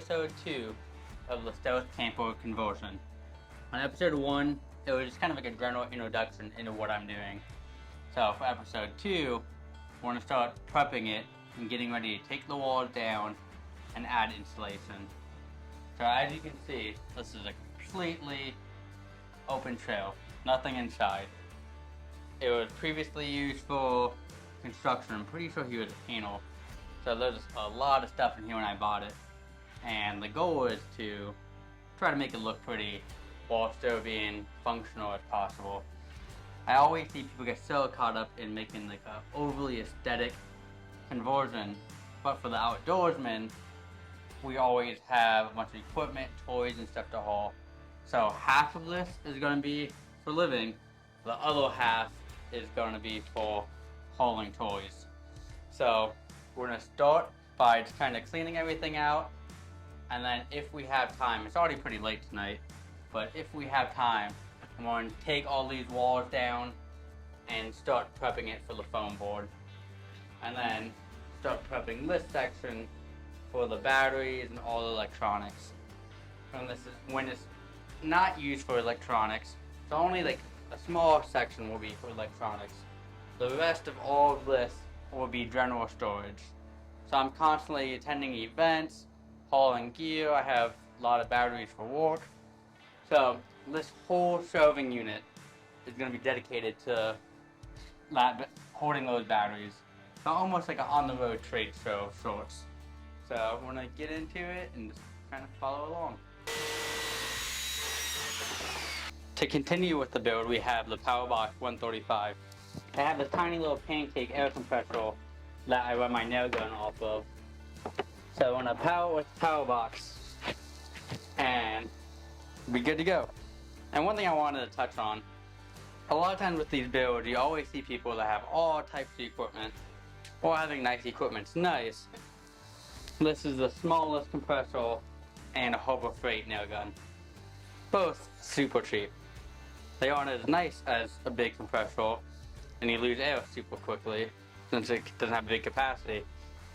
episode 2 of the Stealth Camper conversion. On episode 1, it was just kind of like a general introduction into what I'm doing. So for episode 2, we're going to start prepping it and getting ready to take the walls down and add insulation. So as you can see, this is a completely open trail, nothing inside. It was previously used for construction. I'm pretty sure he was a panel. So there's a lot of stuff in here when I bought it. And the goal is to try to make it look pretty while still being functional as possible. I always see people get so caught up in making like a overly aesthetic conversion, but for the outdoorsmen, we always have a bunch of equipment, toys, and stuff to haul. So half of this is going to be for living, the other half is going to be for hauling toys. So we're going to start by just kind of cleaning everything out, and then if we have time, it's already pretty late tonight, but if we have time, I'm going to take all these walls down and start prepping it for the foam board. And then start prepping this section for the batteries and all the electronics. And this is when it's not used for electronics, so only like a small section will be for electronics. The rest of all of this will be general storage. So I'm constantly attending events, hauling gear. I have a lot of batteries for work. So this whole shelving unit is going to be dedicated to holding those batteries. So almost like an on-the-road trade show of sorts. So we're going to get into it and just kind of follow along. To continue with the build, we have the Powerbox 135. I have this tiny little pancake air compressor that I run my nail gun off of. So I'm going to power with the Powerbox and be good to go. And one thing I wanted to touch on, a lot of times with these builds, you always see people that have all types of equipment, or having nice equipment's nice. This is the smallest compressor and a Harbor Freight nail gun. Both super cheap. They aren't as nice as a big compressor, and you lose air super quickly since it doesn't have big capacity.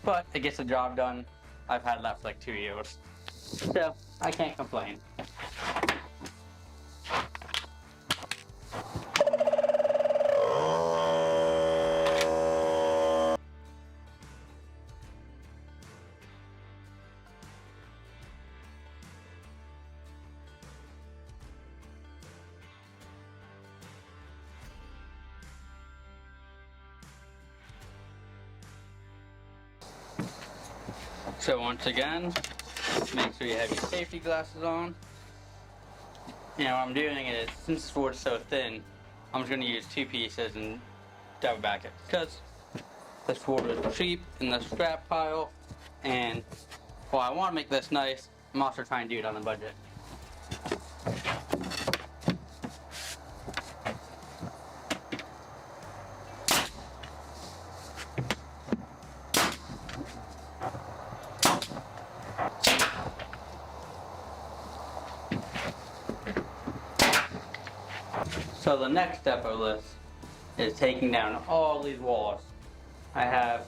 But it gets the job done. I've had that for like 2 years. So I can't complain. So once again, make sure you have your safety glasses on. You know, what I'm doing is, since this board's so thin, I'm just going to use 2 pieces and double back it. Because this board is cheap in the scrap pile, and while I want to make this nice, I'm also trying to do it on a budget. So the next step of this is taking down all these walls. I have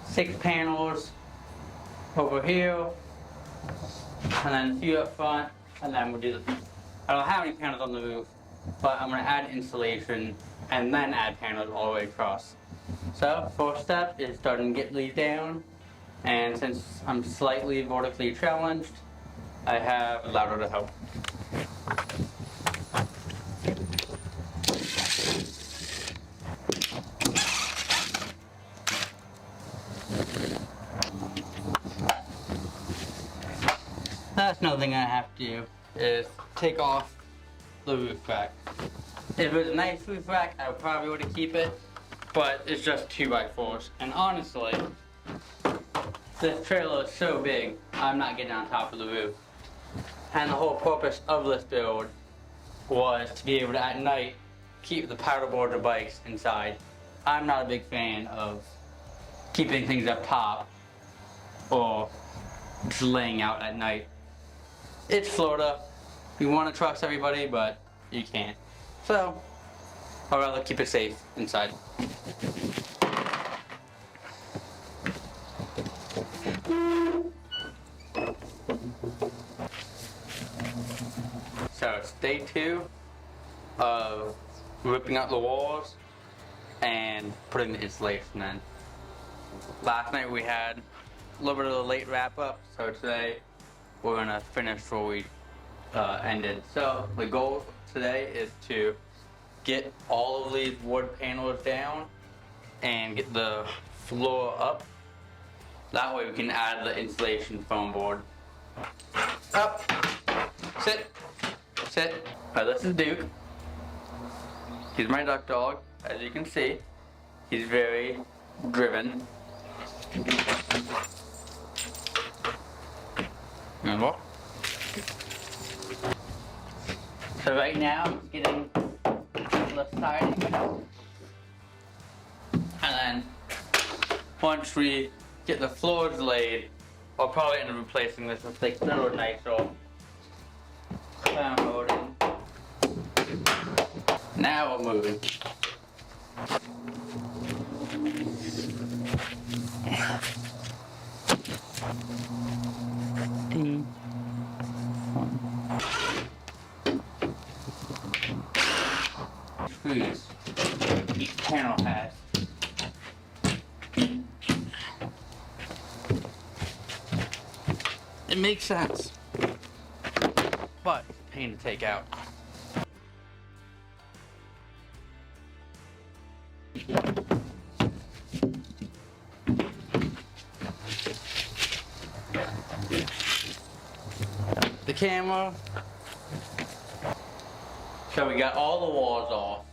6 panels over here, and then a few up front, and then we'll do the, I don't have any panels on the roof, but I'm going to add insulation and then add panels all the way across. So first step is starting to get these down, and since I'm slightly vertically challenged, I have a ladder to help. That's another thing I have to do, is take off the roof rack. If it was a nice roof rack, I would probably want to keep it, but it's just 2x4s. And honestly, this trailer is so big, I'm not getting on top of the roof. And the whole purpose of this build was to be able to, at night, keep the paddleboards or bikes inside. I'm not a big fan of keeping things up top or just laying out at night. It's Florida. You want to trust everybody, but you can't. So, I'd rather keep it safe inside. So it's day 2 of ripping out the walls and putting the insulation in. Last night we had a little bit of a late wrap up, so today we're gonna finish where we ended. So the goal today is to get all of these wood panels down and get the floor up. That way we can add the insulation foam board. Up, sit, sit. This is Duke. He's my duck dog, as you can see. He's very driven. And what? So right now I'm getting the siding, and then once we get the floors laid, I'll probably end up replacing this with like little nitro molding. Now we're moving. Screws each panel has. It makes sense, but it's a pain to take out. The camera. So we got all the walls off,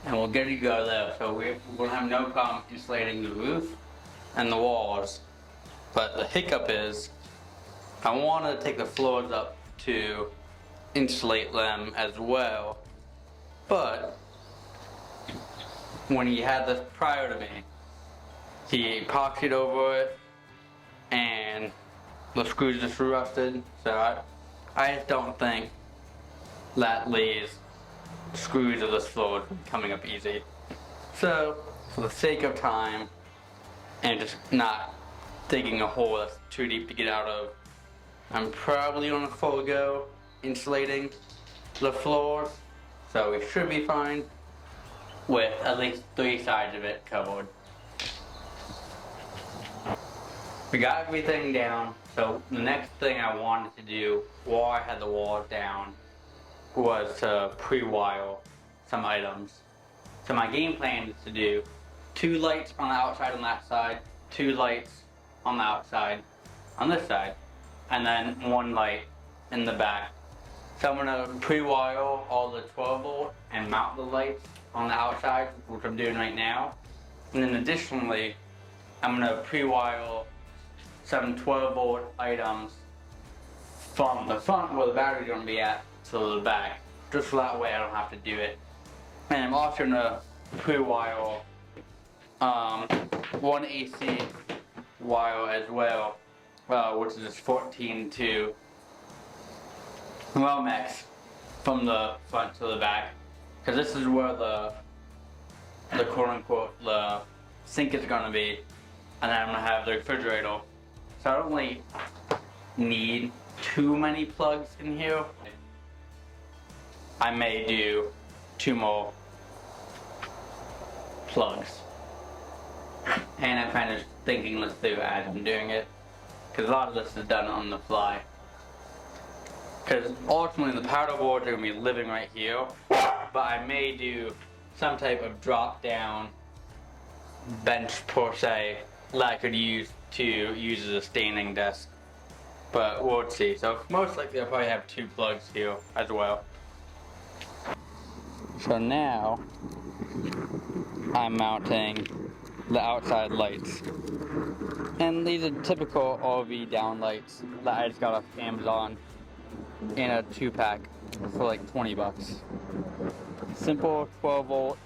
and we're good to go there. So we're gonna have no problem insulating the roof and the walls. But the hiccup is, I want to take the floors up to insulate them as well. But when he had this prior to me, he epoxied over it, and the screws just rusted. So I just don't think that these screws of this floor coming up easy. So for the sake of time and just not digging a hole that's too deep to get out of, I'm probably gonna forego insulating the floors. So we should be fine with at least 3 sides of it covered. We got everything down, so the next thing I wanted to do while I had the walls down was to pre-wire some items. So my game plan is to do 2 lights on the outside on that side, 2 lights on the outside on this side, and then 1 light in the back. So I'm gonna pre-wire all the 12 volt and mount the lights on the outside, which I'm doing right now. And then additionally, I'm gonna pre-wire some 12 volt items from the front where the battery's gonna be at to the back, just so that way I don't have to do it. And I'm also gonna pre-wire 1 AC wire as well, which is 14 to Romex from the front to the back, because this is where the quote unquote the sink is gonna be, and then I'm gonna have the refrigerator. So I don't really need too many plugs in here. I may do 2 more plugs. And I'm kind of thinking this through as I'm doing it, because a lot of this is done on the fly. Because ultimately the powder boards are going to be living right here, but I may do some type of drop down bench per se that I could use as a staining desk. But we'll see. So most likely I'll probably have 2 plugs here as well. So now I'm mounting the outside lights. And these are typical RV down lights that I just got off Amazon in a 2-pack for like 20 bucks. Simple 12 volt.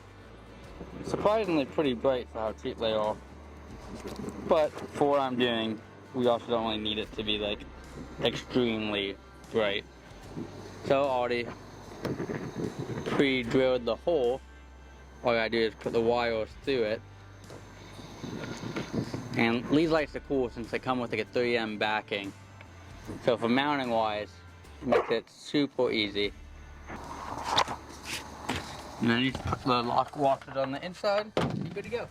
Surprisingly pretty bright for how cheap they are. But for what I'm doing, we also don't really need it to be like extremely bright. So I already pre-drilled the hole. All I gotta do is put the wires through it. And these lights are cool since they come with like a 3M backing. So for mounting wise, Makes it super easy. And then you just put the lock washers on the inside, and you're good to go.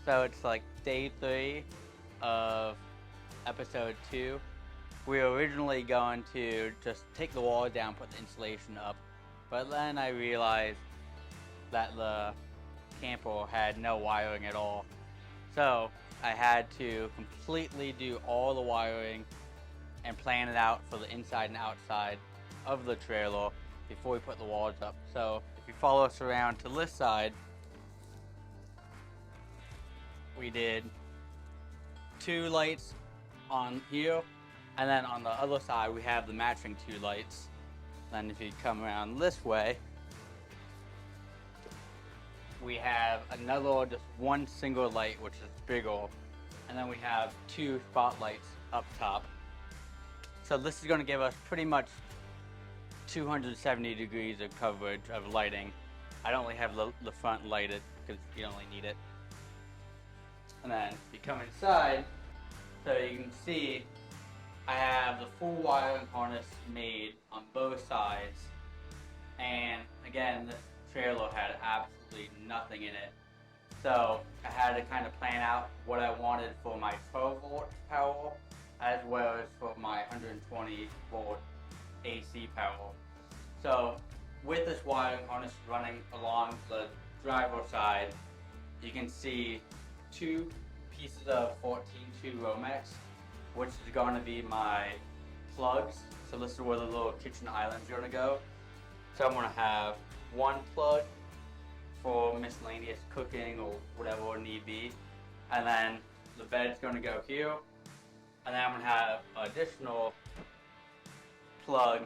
So it's like day 3 of episode 2. We were originally going to just take the wall down, put the insulation up, but then I realized that the camper had no wiring at all. So I had to completely do all the wiring and plan it out for the inside and outside of the trailer before we put the walls up. So if you follow us around to this side, we did 2 lights on here, and then on the other side we have the matching 2 lights. Then if you come around this way, we have another, just 1 single light, which is bigger, and then we have 2 spotlights up top. So this is going to give us pretty much 270 degrees of coverage of lighting. I don't really have the front lighted because you don't really need it. And then if you come inside, so you can see I have the full wiring harness made on both sides. And again, this trailer had absolutely nothing in it. So I had to kind of plan out what I wanted for my 12 volt power as well as for my 120 volt AC power. So with this wiring harness running along the driver's side, you can see 2 pieces of 14-2 Romex, which is going to be my plugs. So this is where the little kitchen islands are going to go. So I'm going to have 1 plug for miscellaneous cooking or whatever need be, and then the bed's going to go here, and then I'm going to have an additional plug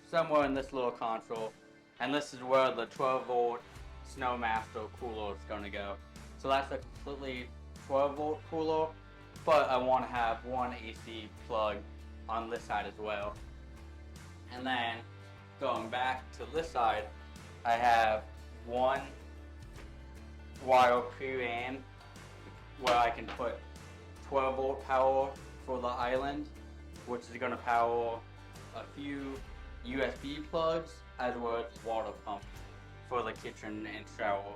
somewhere in this little console, and this is where the 12 volt Snowmaster cooler is going to go. So that's a completely 12 volt cooler, but I want to have 1 AC plug on this side as well. And then going back to this side, I have 1 wire pre-ran where I can put 12 volt power for the island, which is going to power a few USB plugs as well as water pump for the kitchen and shower.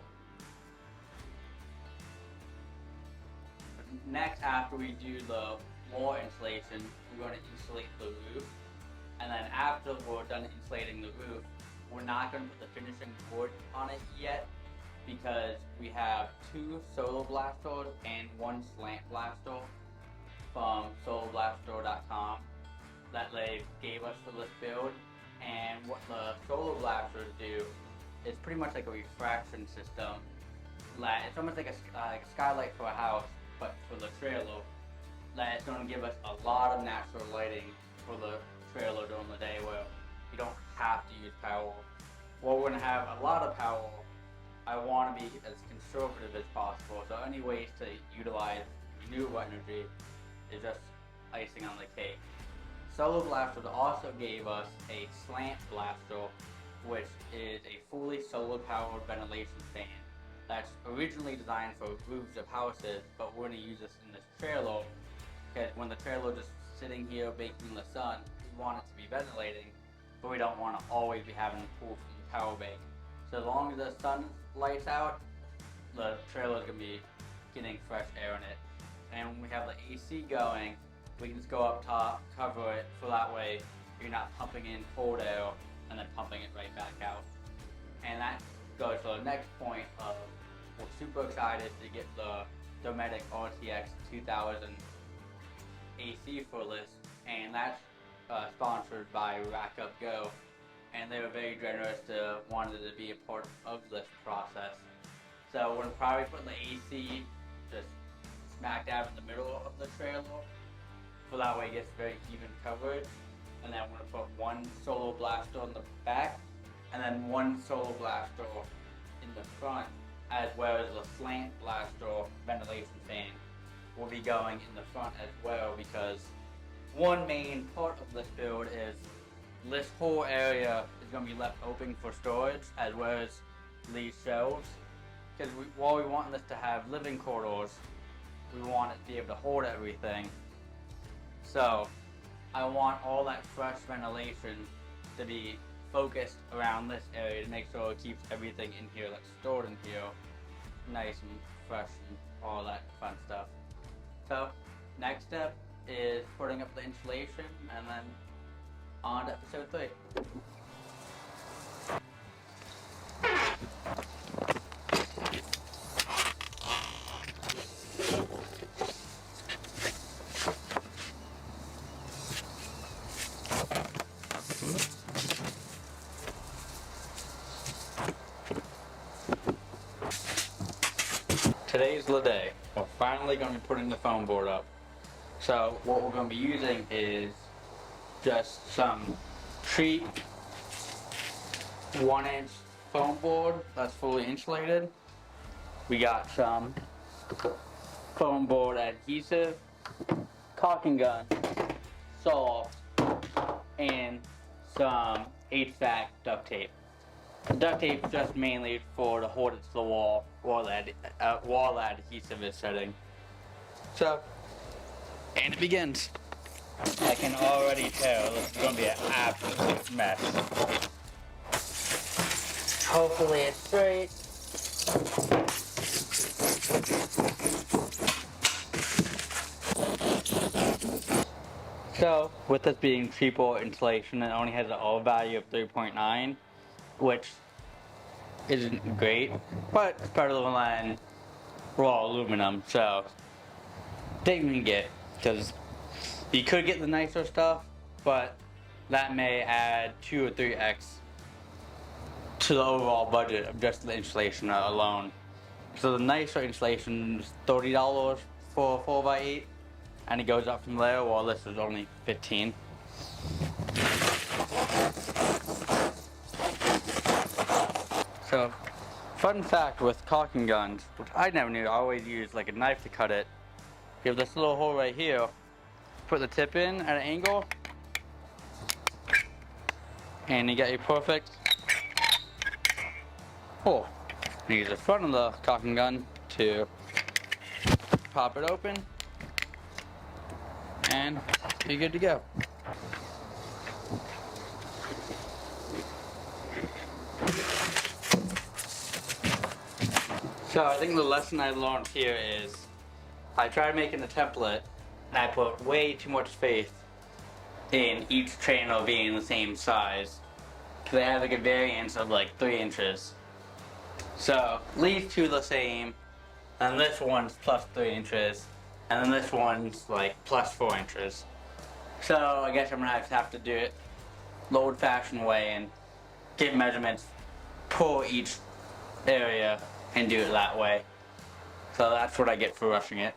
Next, after we do the wall insulation, we're going to insulate the roof. And then after we're done insulating the roof, we're not going to put the finishing board on it yet because we have 2 solar blasters and 1 slant blaster from solarblaster.com that they gave us for this build. And what the solar blasters do is pretty much like a refraction system. It's almost like a skylight for a house, but for the trailer. That is going to give us a lot of natural lighting for the trailer during the day where you don't have to use power. Well, we're going to have a lot of power. I want to be as conservative as possible, so any ways to utilize renewable energy is just icing on the cake. Solar Blasters also gave us a slant blaster, which is a fully solar powered ventilation fan that's originally designed for roofs of houses, but we're going to use this in this trailer because when the trailer just sitting here baking in the sun, we want it to be ventilating, but we don't want to always be having to pull from the power bank. So as long as the sun lights out, the trailer is going to be getting fresh air in it. And when we have the AC going, we can just go up top, cover it, so that way you're not pumping in cold air and then pumping it right back out. And that goes to the next point of, we're super excited to get the Dometic RTX 2000 AC for this, and that's sponsored by Rack Up Go, and they were very generous to wanted to be a part of this process. So we're probably putting the AC just smack dab in the middle of the trailer, so that way it gets very even coverage. And then we're gonna put one solo blaster on the back, and then one solo blaster in the front, as well as a slant blaster ventilation fan will be going in the front as well, because one main part of this build is this whole area is going to be left open for storage as well as these shelves, because while we want this to have living corridors, we want it to be able to hold everything. So I want all that fresh ventilation to be focused around this area to make sure it keeps everything in here that's stored in here nice and fresh and all that fun stuff. So next step is putting up the insulation, and then on to episode 3. Today's the day. We're finally going to be putting the foam board up. So what we're going to be using is just some cheap 1-inch foam board that's fully insulated. We got some foam board adhesive, caulking gun, saw, and some HVAC duct tape. The duct tape is just mainly for to hold it to the wall while the adhesive is setting. So, and it begins. I can already tell this is going to be an absolute mess. Hopefully it's straight. So, with this being cheaper insulation, it only has an R value of 3.9, which isn't great, but it's better than raw aluminum, so take what you can get, because you could get the nicer stuff, but that may add 2 or 3x to the overall budget of just the insulation alone. So the nicer insulation is $30 for a 4x8, and it goes up from there, while this is only $15. So, fun fact with caulking guns, which I never knew, I always use like a knife to cut it. You have this little hole right here, put the tip in at an angle, and you get your perfect hole. You use the front of the caulking gun to pop it open, and you're good to go. So I think the lesson I learned here is I tried making a template and I put way too much faith in each channel being the same size. They have like a variance of like 3 inches. So these two the same, and this one's plus 3 inches, and then this one's like plus 4 inches. So I guess I'm gonna have to do it the old-fashioned way and get measurements per each area and do it that way. So that's what I get for rushing it.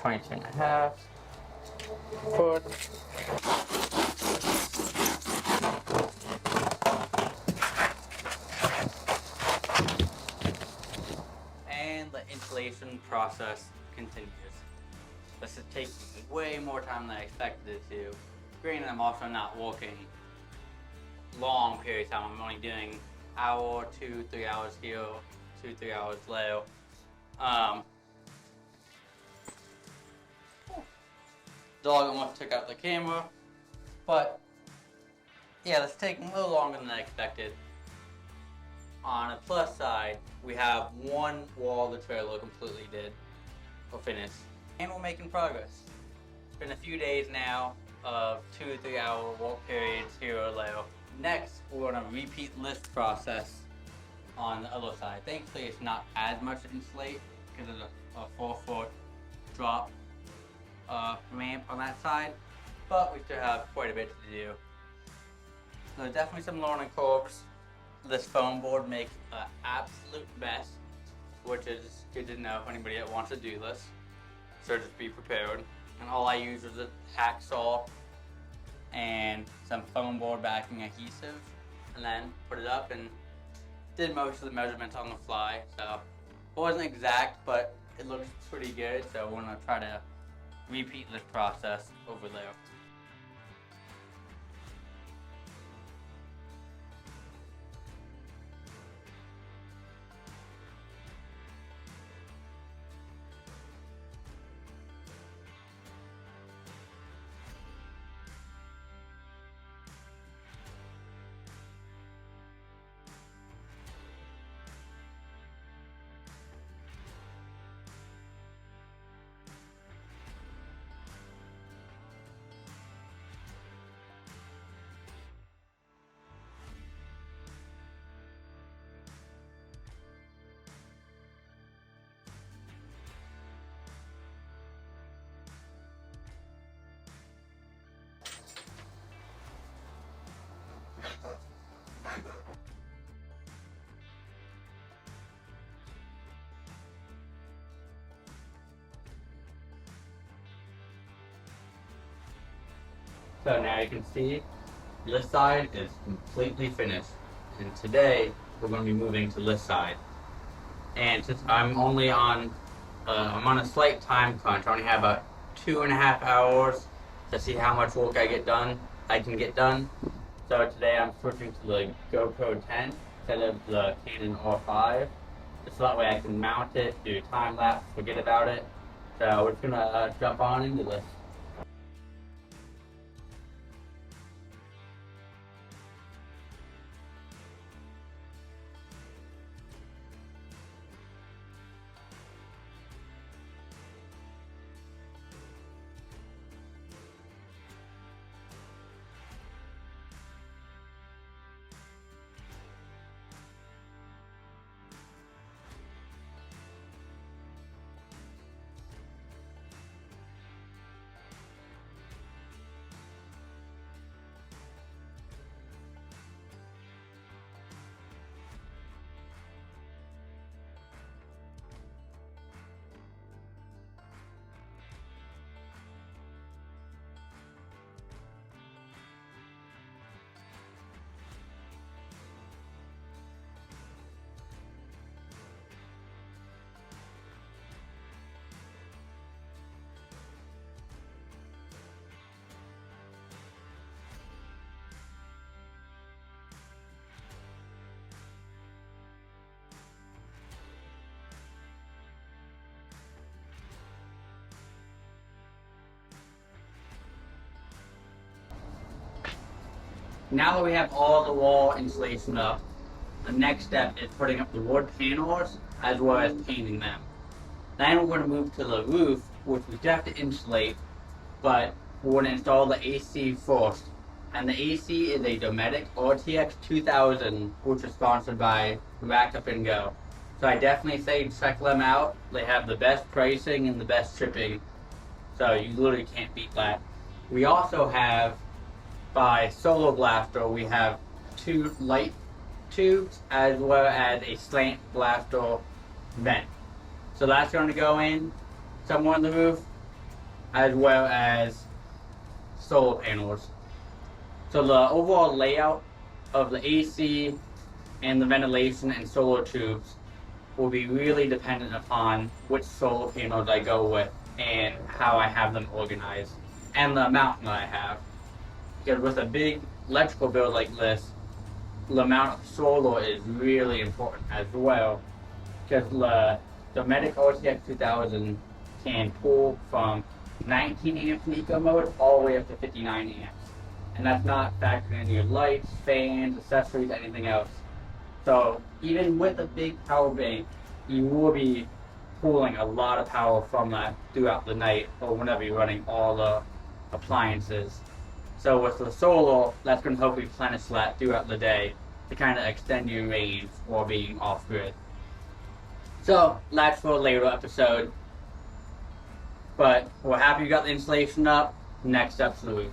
.22.5 foot. And the insulation process continues. This is taking way more time than I expected it to. Granted, I'm also not working long periods of time. I'm only doing hour, 2-3 hours here, 2-3 hours there. Dog almost took out the camera, but yeah, it's taking a little longer than I expected. On a plus side, we have one wall of the trailer completely did, or finished, and we're making progress. It's been a few days now of 2 to 3 hour walk periods here or there. Next, we're going to repeat lift process on the other side. Thankfully, it's not as much to insulate because of a 4-foot drop ramp on that side, but we still have quite a bit to do. There's definitely some learning curves. This foam board makes an absolute mess, which is good to know if anybody that wants to do this. So just be prepared. And all I use was a hacksaw and some foam board backing adhesive, and then put it up and did most of the measurements on the fly. So it wasn't exact, but it looks pretty good. So we're gonna try to repeat this process over there. So now you can see this side is completely finished. And today we're going to be moving to this side. And since I'm only on, I'm on a slight time crunch. I only have about 2.5 hours to see how much work I can get done. So today I'm switching to the GoPro 10 instead of the Canon R5. Just so that way I can mount it, do time lapse, forget about it. So we're just gonna jump on into this. Now that we have all the wall insulation up, the next step is putting up the wood panels as well as painting them. Then we're going to move to the roof, which we still have to insulate, but we're going to install the AC first. And the AC is a Dometic RTX 2000, which is sponsored by Rack Up and Go. So I definitely say check them out. They have the best pricing and the best shipping, so you literally can't beat that. We also have, by Solar Blaster, we have 2 light tubes as well as a slant blaster vent. So that's going to go in somewhere on the roof as well as solar panels. So the overall layout of the AC and the ventilation and solar tubes will be really dependent upon which solar panels I go with and how I have them organized and the amount that I have. Because with a big electrical bill like this, the amount of solar is really important as well. Because the Dometic RTX 2000 can pull from 19 amps in eco mode all the way up to 59 amps. and that's not factoring in your lights, fans, accessories, anything else. So even with a big power bank, you will be pulling a lot of power from that throughout the night or whenever you're running all the appliances. So with the solar, that's going to help replenish that throughout the day to kind of extend your range while being off grid. So that's for a later episode. But we're happy you got the installation up. Next up's the roof.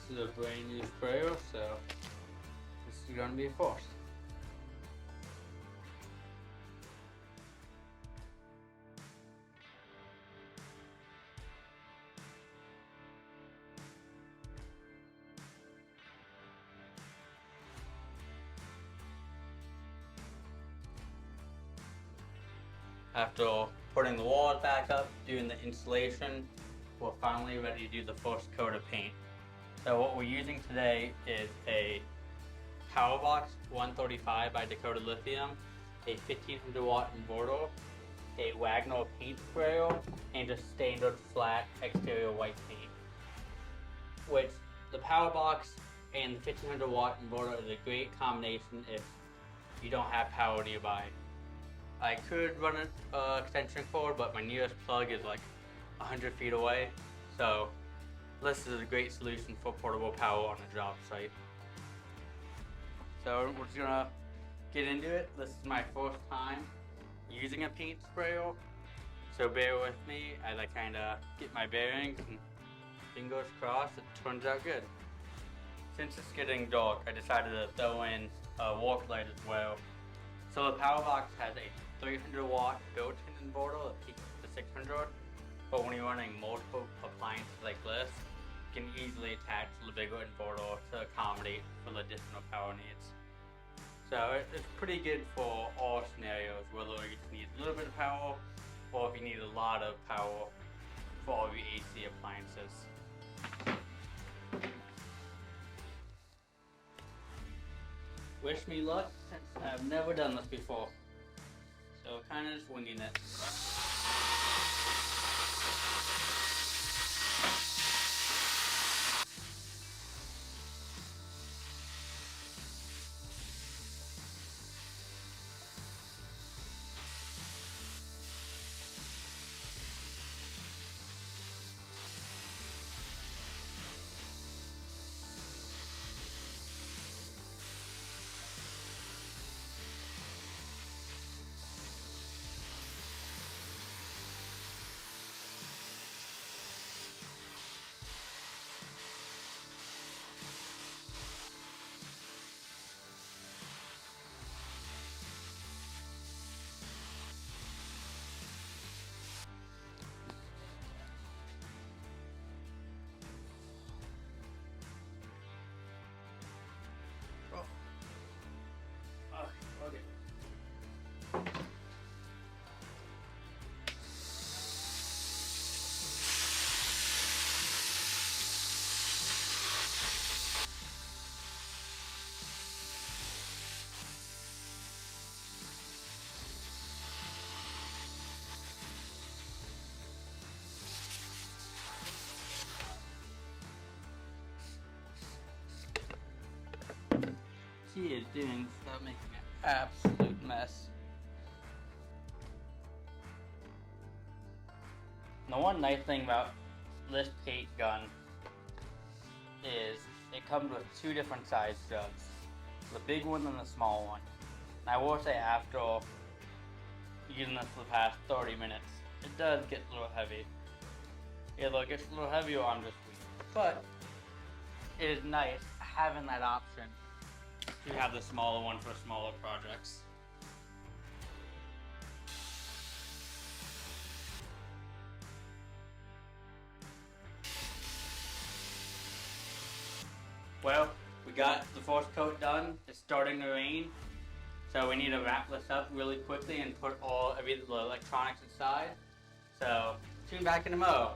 This is a brand new sprayer, so this is going to be a force. After putting the walls back up, doing the installation, we're finally ready to do the first coat of paint. So what we're using today is a Powerbox 135 by Dakota Lithium, a 1500 watt inverter, a Wagner paint sprayer, and just standard flat exterior white paint. Which the Powerbox and the 1500 watt inverter is a great combination if you don't have power nearby. I could run an extension cord, but my nearest plug is like 100 feet away, so this is a great solution for portable power on a job site. So we're just gonna get into it. This is my first time using a paint sprayer, so bear with me as I kind of get my bearings, and fingers crossed it turns out good. Since it's getting dark, I decided to throw in a walk light as well. So the Powerbox has a 300 watt built-in inverter that peaks to 600, but when you're running multiple appliances like this, you can easily attach the bigger inverter to accommodate for the additional power needs. So it's pretty good for all scenarios, whether you just need a little bit of power or if you need a lot of power for all your AC appliances. Wish me luck, since I've never done this before. So kind of just winging it. She is doing without making an absolute mess. The one nice thing about this paint gun is it comes with two different size jugs, the big one and the small one. And I will say after using this for the past 30 minutes, it does get a little heavy. It gets a little heavier on this week, but it is nice having that option to have the smaller one for smaller projects. Well, we got the first coat done. It's starting to rain, so we need to wrap this up really quickly and put all of the electronics inside. So tune back in a mo.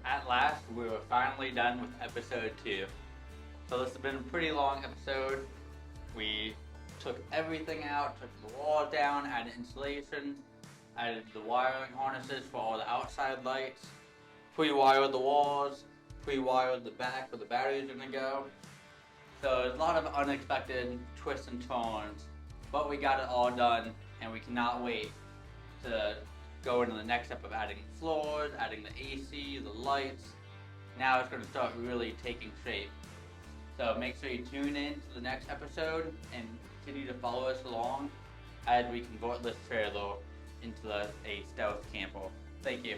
At last, we were finally done with episode 2. So this has been a pretty long episode. We took everything out, took the wall down, added insulation, added the wiring harnesses for all the outside lights, pre-wired the walls, pre-wired the back where the batteries are going to go. So there's a lot of unexpected twists and turns, but we got it all done, and we cannot wait to go into the next step of adding floors, adding the AC, the lights. Now it's going to start really taking shape. So make sure you tune in to the next episode and continue to follow us along as we convert this trailer into a stealth camper. Thank you.